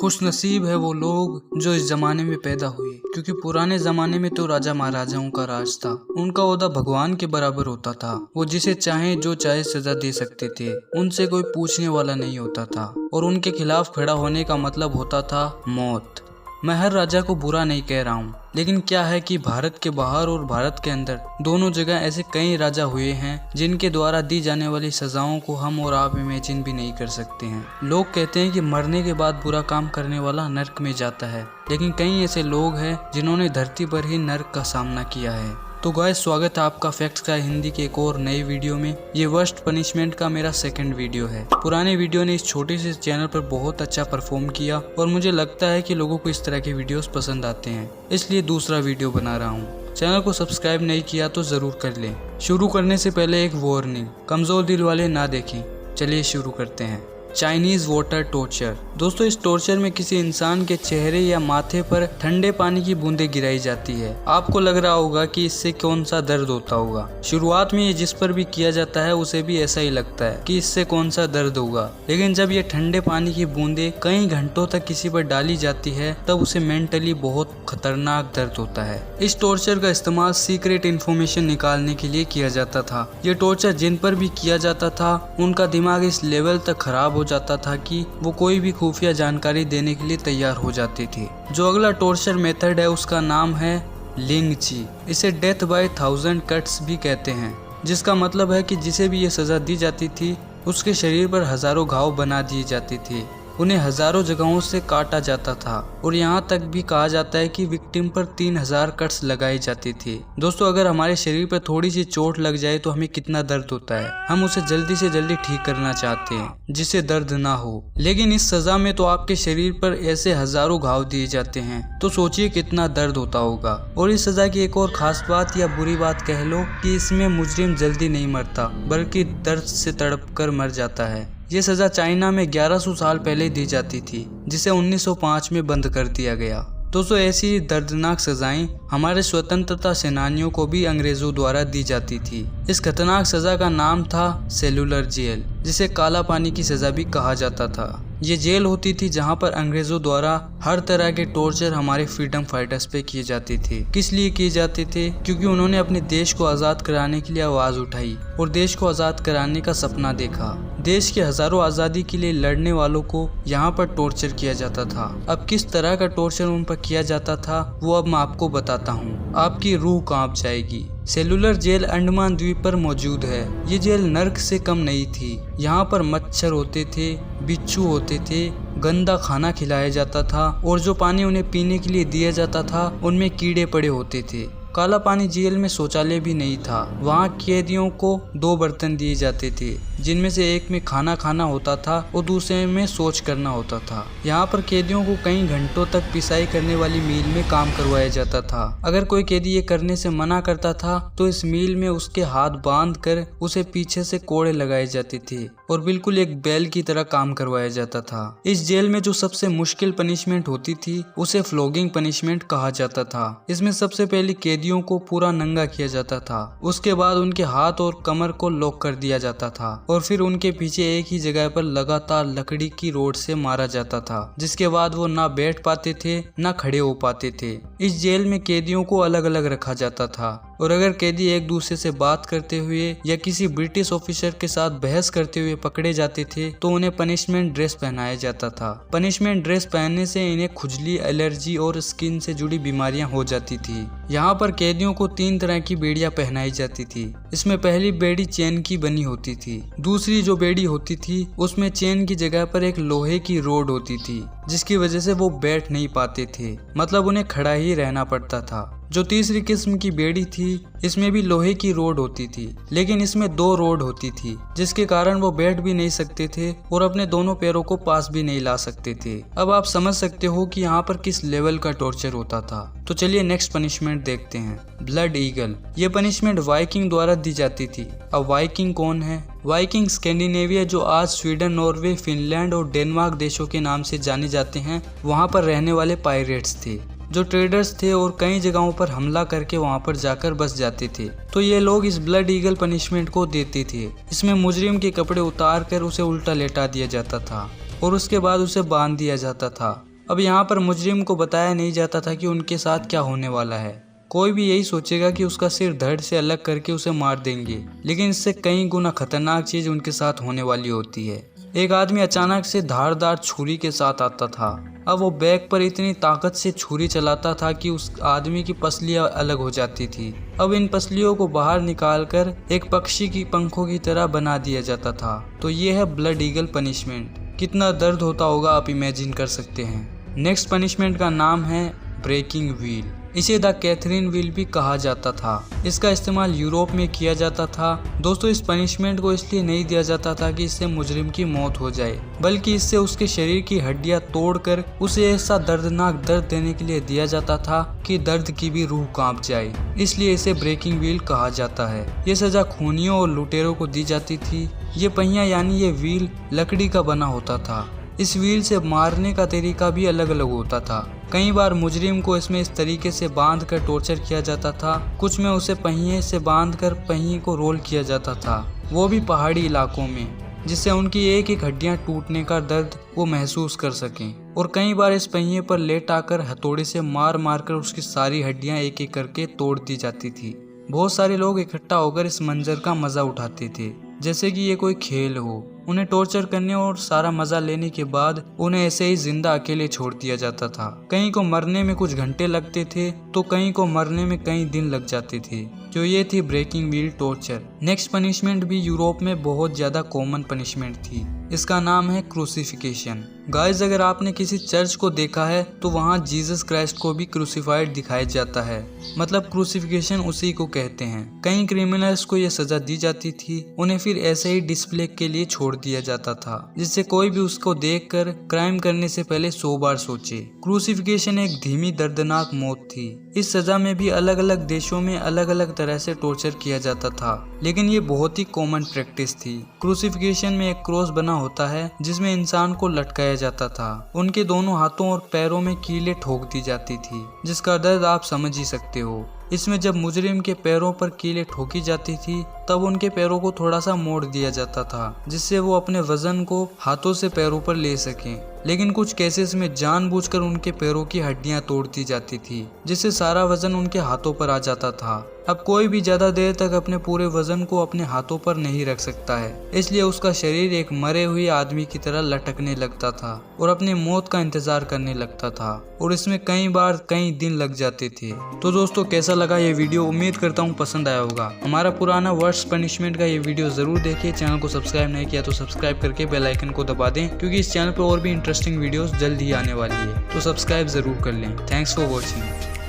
खुशनसीब है वो लोग जो इस जमाने में पैदा हुए, क्योंकि पुराने जमाने में तो राजा महाराजाओं का राज था। उनका ओहदा भगवान के बराबर होता था। वो जिसे चाहे जो चाहे सजा दे सकते थे, उनसे कोई पूछने वाला नहीं होता था और उनके खिलाफ खड़ा होने का मतलब होता था मौत। मैं हर राजा को बुरा नहीं कह रहा हूँ, लेकिन क्या है कि भारत के बाहर और भारत के अंदर दोनों जगह ऐसे कई राजा हुए हैं जिनके द्वारा दी जाने वाली सजाओं को हम और आप इमेजिन भी नहीं कर सकते हैं। लोग कहते हैं कि मरने के बाद बुरा काम करने वाला नर्क में जाता है, लेकिन कई ऐसे लोग हैं जिन्होंने धरती पर ही नर्क का सामना किया है। तो गाइस, स्वागत है आपका फैक्ट्स का हिंदी के एक और नए वीडियो में। ये वर्स्ट पनिशमेंट का मेरा सेकंड वीडियो है। पुराने वीडियो ने इस छोटे से चैनल पर बहुत अच्छा परफॉर्म किया और मुझे लगता है कि लोगों को इस तरह के वीडियोस पसंद आते हैं, इसलिए दूसरा वीडियो बना रहा हूँ। चैनल को सब्सक्राइब नहीं किया तो जरूर कर लें। शुरू करने से पहले एक वार्निंग, कमजोर दिल वाले ना देखें। चलिए शुरू करते हैं। Chinese water torture. दोस्तों, इस टॉर्चर में किसी इंसान के चेहरे या माथे पर ठंडे पानी की बूंदें गिराई जाती है। आपको लग रहा होगा कि इससे कौन सा दर्द होता होगा। शुरुआत में ये जिस पर भी किया जाता है उसे भी ऐसा ही लगता है कि इससे कौन सा दर्द होगा, लेकिन जब ये ठंडे पानी की बूंदें कई घंटों तक किसी पर डाली जाती है तब उसे मेंटली बहुत खतरनाक दर्द होता है। इस टॉर्चर का इस्तेमाल सीक्रेट इन्फॉर्मेशन निकालने के लिए किया जाता था। ये टॉर्चर जिन पर भी किया जाता था उनका दिमाग इस लेवल तक खराब हो जाता था कि वो कोई भी खुफिया जानकारी देने के लिए तैयार हो जाते थे। जो अगला टॉर्चर मेथड है उसका नाम है लिंग ची। इसे डेथ बाय 1000 कट्स भी कहते हैं, जिसका मतलब है कि जिसे भी ये सजा दी जाती थी उसके शरीर पर हजारों घाव बना दिए जाते थे। उन्हें हजारों जगहों से काटा जाता था और यहाँ तक भी कहा जाता है कि विक्टिम पर 3000 कट्स लगाए जाते थे। दोस्तों, अगर हमारे शरीर पर थोड़ी सी चोट लग जाए तो हमें कितना दर्द होता है। हम उसे जल्दी से जल्दी ठीक करना चाहते हैं जिससे दर्द ना हो, लेकिन इस सजा में तो आपके शरीर पर ऐसे हजारों घाव दिए जाते हैं, तो सोचिए कितना दर्द होता होगा। और इस सजा की एक और खास बात या बुरी बात कह लो कि इसमें मुजरिम जल्दी नहीं मरता, बल्कि दर्द से तड़प कर मर जाता है। ये सजा चाइना में 1100 साल पहले दी जाती थी, जिसे 1905 में बंद कर दिया गया। दोस्तों, ऐसी दर्दनाक सजाएं हमारे स्वतंत्रता सेनानियों को भी अंग्रेजों द्वारा दी जाती थी। इस खतरनाक सजा का नाम था सेलुलर जेल, जिसे काला पानी की सजा भी कहा जाता था। ये जेल होती थी जहां पर अंग्रेजों द्वारा हर तरह के टॉर्चर हमारे फ्रीडम फाइटर्स पे किए जाते थे। किस लिए किए जाते थे? क्योंकि उन्होंने अपने देश को आज़ाद कराने के लिए आवाज़ उठाई और देश को आज़ाद कराने का सपना देखा। देश के हजारों आज़ादी के लिए लड़ने वालों को यहाँ पर टॉर्चर किया जाता था। अब किस तरह का टॉर्चर उन पर किया जाता था वो अब मैं आपको बताता हूँ, आपकी रूह कांप जाएगी। सेलुलर जेल अंडमान द्वीप पर मौजूद है। ये जेल नर्क से कम नहीं थी। यहाँ पर मच्छर होते थे, बिच्छू होते थे, गंदा खाना खिलाया जाता था और जो पानी उन्हें पीने के लिए दिया जाता था उनमें कीड़े पड़े होते थे। काला पानी जेल में शौचालय भी नहीं था। वहाँ कैदियों को 2 बर्तन दिए जाते थे, जिनमें से एक में खाना खाना होता था और दूसरे में शौच करना होता था। यहाँ पर कैदियों को कई घंटों तक पिसाई करने वाली मील में काम करवाया जाता था। अगर कोई कैदी ये करने से मना करता था तो इस मील में उसके हाथ बांध कर उसे पीछे से कोड़े लगाए जाते थे और बिल्कुल एक बैल की तरह काम करवाया जाता था। इस जेल में जो सबसे मुश्किल पनिशमेंट होती थी उसे फ्लोगिंग पनिशमेंट कहा जाता था। इसमें सबसे पहले कैदियों को पूरा नंगा किया जाता था। उसके बाद उनके हाथ और कमर को लॉक कर दिया जाता था और फिर उनके पीछे एक ही जगह पर लगातार लकड़ी की रोड से मारा जाता था, जिसके बाद वो ना बैठ पाते थे ना खड़े हो पाते थे। इस जेल में कैदियों को अलग अलग रखा जाता था और अगर कैदी एक दूसरे से बात करते हुए या किसी ब्रिटिश ऑफिसर के साथ बहस करते हुए पकड़े जाते थे तो उन्हें पनिशमेंट ड्रेस पहनाया जाता था। पनिशमेंट ड्रेस पहनने से इन्हें खुजली, एलर्जी और स्किन से जुड़ी बीमारियां हो जाती थी। यहाँ पर कैदियों को 3 तरह की बेड़ियां पहनाई जाती थी। इसमें पहली बेड़ी चेन की बनी होती थी। दूसरी जो बेड़ी होती थी उसमें चेन की जगह पर एक लोहे की रोड होती थी, जिसकी वजह से वो बैठ नहीं पाते थे, मतलब उन्हें खड़ा ही रहना पड़ता था। जो तीसरी किस्म की बेड़ी थी इसमें भी लोहे की रोड होती थी, लेकिन इसमें 2 रोड होती थी, जिसके कारण वो बैठ भी नहीं सकते थे और अपने दोनों पैरों को पास भी नहीं ला सकते थे। अब आप समझ सकते हो कि यहाँ पर किस लेवल का टॉर्चर होता था। तो चलिए नेक्स्ट पनिशमेंट देखते हैं, ब्लड ईगल। ये पनिशमेंट वाइकिंग द्वारा दी जाती थी। अब वाइकिंग कौन है? वाइकिंग स्कैंडिनेविया, जो आज स्वीडन, नॉर्वे, फिनलैंड और डेनमार्क देशों के नाम से जाने जाते हैं, वहाँ पर रहने वाले पायरेट्स थे जो ट्रेडर्स थे और कई जगहों पर हमला करके वहां पर जाकर बस जाते थे। तो ये लोग इस ब्लड ईगल पनिशमेंट को देते थे। इसमें मुजरिम के कपड़े उतार कर उसे उल्टा लेटा दिया जाता था और उसके बाद उसे बांध दिया जाता था अब यहाँ पर मुजरिम को बताया नहीं जाता था कि उनके साथ क्या होने वाला है। कोई भी यही सोचेगा कि उसका सिर धड़ से अलग करके उसे मार देंगे, लेकिन इससे कई गुना खतरनाक चीज उनके साथ होने वाली होती है। एक आदमी अचानक से धारदार छुरी के साथ आता था। अब वो बैग पर इतनी ताकत से छुरी चलाता था कि उस आदमी की पसलियां अलग हो जाती थी। अब इन पसलियों को बाहर निकालकर एक पक्षी की पंखों की तरह बना दिया जाता था। तो ये है ब्लड ईगल पनिशमेंट। कितना दर्द होता होगा आप इमेजिन कर सकते हैं। नेक्स्ट पनिशमेंट का नाम है ब्रेकिंग व्हील। इसे द कैथरीन व्हील भी कहा जाता था। इसका इस्तेमाल यूरोप में किया जाता था। दोस्तों, इस पनिशमेंट को इसलिए नहीं दिया जाता था कि इससे मुजरिम की मौत हो जाए, बल्कि इससे उसके शरीर की हड्डियां तोड़कर उसे ऐसा दर्दनाक दर्द देने के लिए दिया जाता था कि दर्द की भी रूह कांप जाए। इसलिए इसे ब्रेकिंग व्हील कहा जाता है। ये सजा खूनियों और लुटेरों को दी जाती थी। ये पहिया यानी ये व्हील लकड़ी का बना होता था। इस व्हील से मारने का तरीका भी अलग अलग होता था। कई बार मुजरिम को इसमें इस तरीके से बांध कर टॉर्चर किया जाता था। कुछ में उसे पहिए से बांधकर पहिए को रोल किया जाता था, वो भी पहाड़ी इलाकों में, जिससे उनकी एक एक हड्डियां टूटने का दर्द वो महसूस कर सकें। और कई बार इस पहिए पर लेट आकर हथौड़े से मार मार कर उसकी सारी हड्डियां एक एक करके तोड़ दी जाती थी। बहुत सारे लोग इकट्ठा होकर इस मंजर का मजा उठाते थे, जैसे कि ये कोई खेल हो। उन्हें टॉर्चर करने और सारा मजा लेने के बाद उन्हें ऐसे ही जिंदा अकेले छोड़ दिया जाता था। कहीं को मरने में कुछ घंटे लगते थे तो कहीं को मरने में कई दिन लग जाते थे। जो ये थी breaking wheel torture. Next punishment भी यूरोप में बहुत ज्यादा कॉमन पनिशमेंट थी। इसका नाम है क्रूसिफिकेशन। गाइस, अगर आपने किसी चर्च को देखा है तो वहाँ जीसस क्राइस्ट को भी क्रूसिफाइड दिखाया जाता है, मतलब क्रूसिफिकेशन उसी को कहते हैं। कई क्रिमिनल्स को यह सजा दी जाती थी। उन्हें फिर ऐसे ही डिस्प्ले के लिए छोड़ दिया जाता था, जिससे कोई भी उसको देखकर क्राइम करने से पहले 100 बार सोचे। क्रूसिफिकेशन एक धीमी दर्दनाक मौत थी। इस सजा में भी अलग अलग देशों में अलग अलग तरह से टॉर्चर किया जाता था, लेकिन ये बहुत ही कॉमन प्रैक्टिस थी। क्रूसिफिकेशन में एक क्रॉस बना होता है जिसमें इंसान को लटकाया जाता था। उनके दोनों हाथों और पैरों में कीलें ठोक दी जाती थी, जिसका दर्द आप समझ ही सकते हो। इसमें जब मुजरिम के पैरों पर कीलें ठोकी जाती थी तब उनके पैरों को थोड़ा सा मोड़ दिया जाता था, जिससे वो अपने वजन को हाथों से पैरों पर ले सकें। लेकिन कुछ केसेस में जानबूझकर उनके पैरों की हड्डियां तोड़ दी जाती थी, जिससे सारा वजन उनके हाथों पर आ जाता था। अब कोई भी ज्यादा देर तक अपने पूरे वजन को अपने हाथों पर नहीं रख सकता है, इसलिए उसका शरीर एक मरे हुए आदमी की तरह लटकने लगता था और अपनी मौत का इंतजार करने लगता था। और इसमें कई बार कई दिन लग जाते थे। तो दोस्तों, कैसा लगा ये वीडियो? उम्मीद करता हूँ पसंद आया होगा। हमारा पुराना वर्स्ट पनिशमेंट का ये वीडियो जरूर देखिए। चैनल को सब्सक्राइब नहीं किया तो सब्सक्राइब करके बेल आइकन को दबा दें, क्योंकि इस चैनल पर और भी इंटरेस्टिंग वीडियोस जल्द ही आने वाली है। तो सब्सक्राइब जरूर कर लें। Thanks for watching.